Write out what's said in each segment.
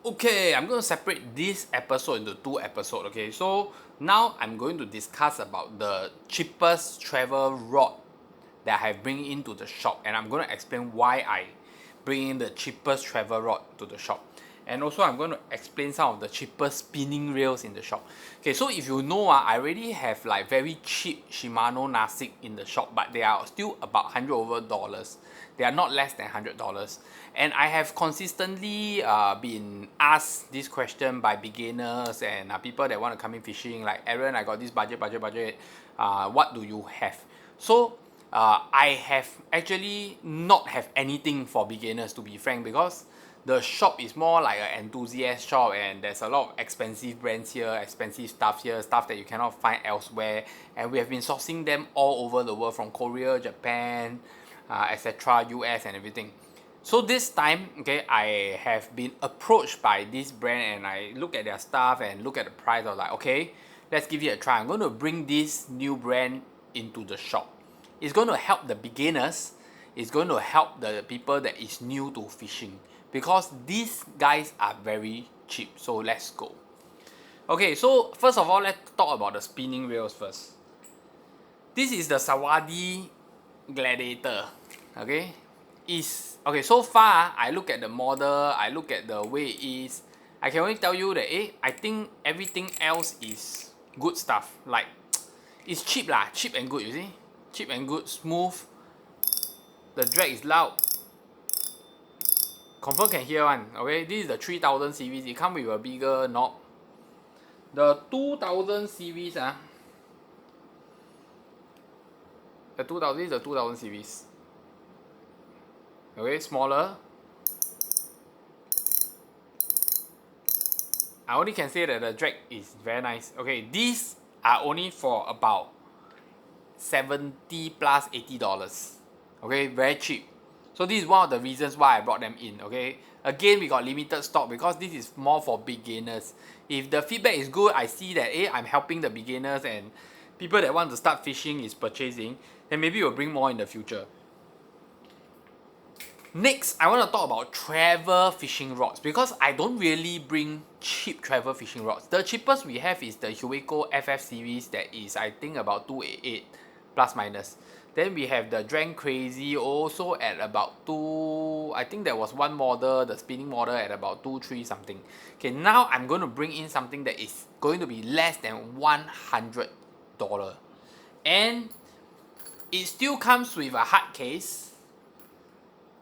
Okay, I'm going to separate this episode into two episodes. Okay, so now I'm going to discuss about the cheapest travel rod that I bring into the shop, and I'm going to explain why I bring in the cheapest travel rod to the shop. And also I'm going to explain some of the cheapest spinning reels in the shop. Okay, so if you know, I already have like very cheap Shimano Nasik in the shop, but they are still about $100. They are not less than $100. And I have consistently been asked this question by beginners and people that want to come in fishing, like, Aaron, I got this budget. What do you have? So I have actually not have anything for beginners, to be frank, because the shop is more like an enthusiast shop, and there's a lot of expensive brands here, expensive stuff here, stuff that you cannot find elsewhere, and we have been sourcing them all over the world, from Korea, Japan, etc., US and everything. So this time, okay, I have been approached by this brand, and I look at their stuff and look at the price. I was like, okay, let's give it a try. I'm going to bring this new brand into the shop. It's going to help the beginners. It's going to help the people that is new to fishing, because these guys are very cheap. So let's go. Okay, so first of all, let's talk about the spinning reels first. This is the Sawadi Gladiator. Okay, okay. So far, I look at the model, I look at the way it is. I can only tell you that I think everything else is good stuff. Like, it's cheap lah, cheap and good. You see, cheap and good, smooth. The drag is loud. Confirm can hear one. Okay, this is the 3000 series. It comes with a bigger knob. The 2000 series the 2000 is the 2000 series. Okay, smaller. I only can say that the drag is very nice. Okay, these are only for about 70 plus $80. Okay, very cheap. So this is one of the reasons why I brought them in. Okay, again, we got limited stock because this is more for beginners. If the feedback is good, I see that I'm helping the beginners and people that want to start fishing is purchasing, then maybe we'll bring more in the future. Next, I want to talk about travel fishing rods, because I don't really bring cheap travel fishing rods. The cheapest we have is the Hueco FF series, that is, I think, about 288 plus minus. Then we have the Drank Crazy, also at about 2, I think there was one model, the spinning model, at about 2-3 something. Okay, now I'm going to bring in something that is going to be less than $100. And it still comes with a hard case.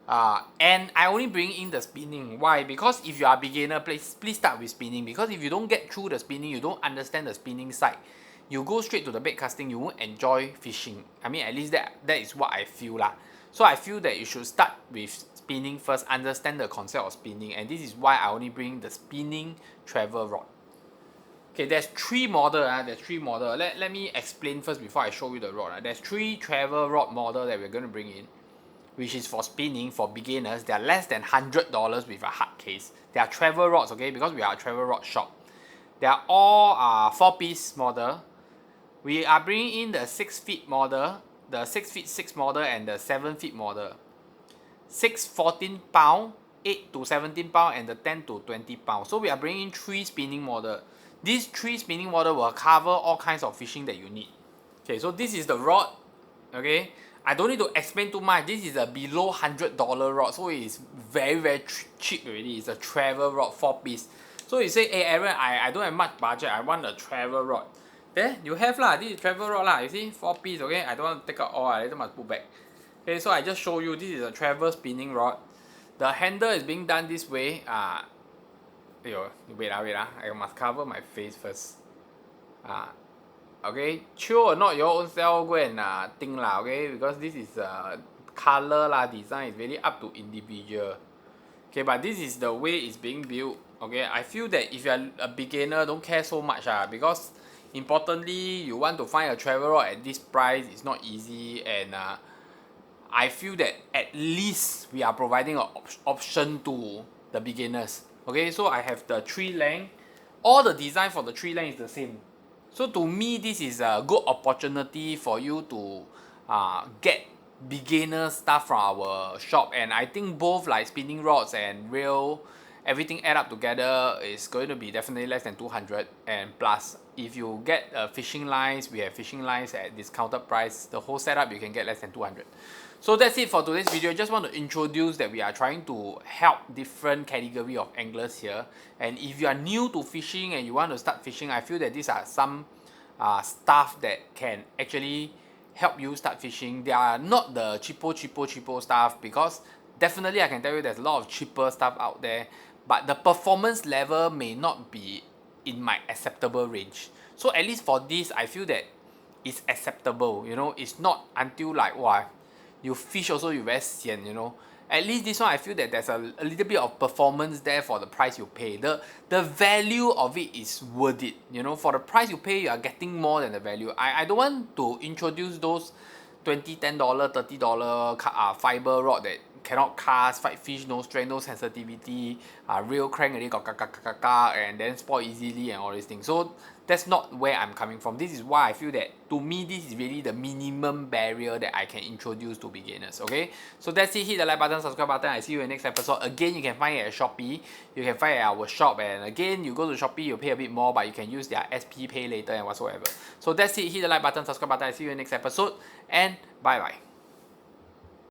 And I only bring in the spinning. Why? Because if you are a beginner, please start with spinning. Because if you don't get through the spinning, you don't understand the spinning side, you go straight to the bait casting, you won't enjoy fishing. I mean, at least that is what I feel lah. So I feel that you should start with spinning first, understand the concept of spinning, and this is why I only bring the spinning travel rod. Okay, there's three models. Let me explain first before I show you the rod. There's three travel rod model that we're going to bring in, which is for spinning, for beginners. They are less than $100 with a hard case. They are travel rods, okay, because we are a travel rod shop. They are all 4-piece model. We are bringing in the 6 feet model, the 6 feet 6 model, and the 7 feet model. 6 14 pound, 8 to 17 pound, and the 10 to 20 pound. So we are bringing in 3 spinning model. These 3 spinning model will cover all kinds of fishing that you need. Okay, so this is the rod. Okay, I don't need to explain too much. This is a below $100 rod, so it's very cheap already. It's a travel rod, 4-piece. So you say, hey Aaron, I don't have much budget, I want a travel rod. There, you have lah. This is travel rod lah. You see, 4-piece. Okay, I don't want to take out all. I later must put back. Okay, so I just show you. This is a travel spinning rod. The handle is being done this way. Wait. I must cover my face first. Okay, chill or not, your own self go and think lah. Okay, because this is color lah, design is really up to individual. Okay, but this is the way it's being built. Okay, I feel that if you are a beginner, don't care so much because importantly, you want to find a travel rod at this price, it's not easy, and I feel that at least we are providing an option to the beginners. Okay, so I have the 3 length. All the design for the 3 length is the same. So to me, this is a good opportunity for you to get beginner stuff from our shop, and I think both like spinning rods and reel everything add up together is going to be definitely less than 200, and plus if you get fishing lines, we have fishing lines at discounted price, the whole setup you can get less than 200. So that's it for today's video. Just want to introduce that we are trying to help different category of anglers here, and if you are new to fishing and you want to start fishing, I feel that these are some stuff that can actually help you start fishing. They are not the cheapo stuff, because definitely I can tell you there's a lot of cheaper stuff out there, but the performance level may not be in my acceptable range. So at least for this, I feel that it's acceptable, you know, it's not until like, wow, you fish also you very sian, you know. At least this one I feel that there's a little bit of performance there for the price you pay. The value of it is worth it, you know. For the price you pay, you are getting more than the value. I don't want to introduce those $20, $10, $30 fiber rod that cannot cast, fight fish, no strength, no sensitivity, real crank already got and then spoil easily and all these things. So that's not where I'm coming from. This is why I feel that to me this is really the minimum barrier that I can introduce to beginners. Okay, so that's it. Hit the like button, subscribe button. I see you in the next episode. Again, you can find it at Shopee, you can find it at our shop, and again you go to Shopee, you pay a bit more, but you can use their SP pay later and whatsoever. So that's it. Hit the like button, subscribe button. I see you in the next episode, and bye bye.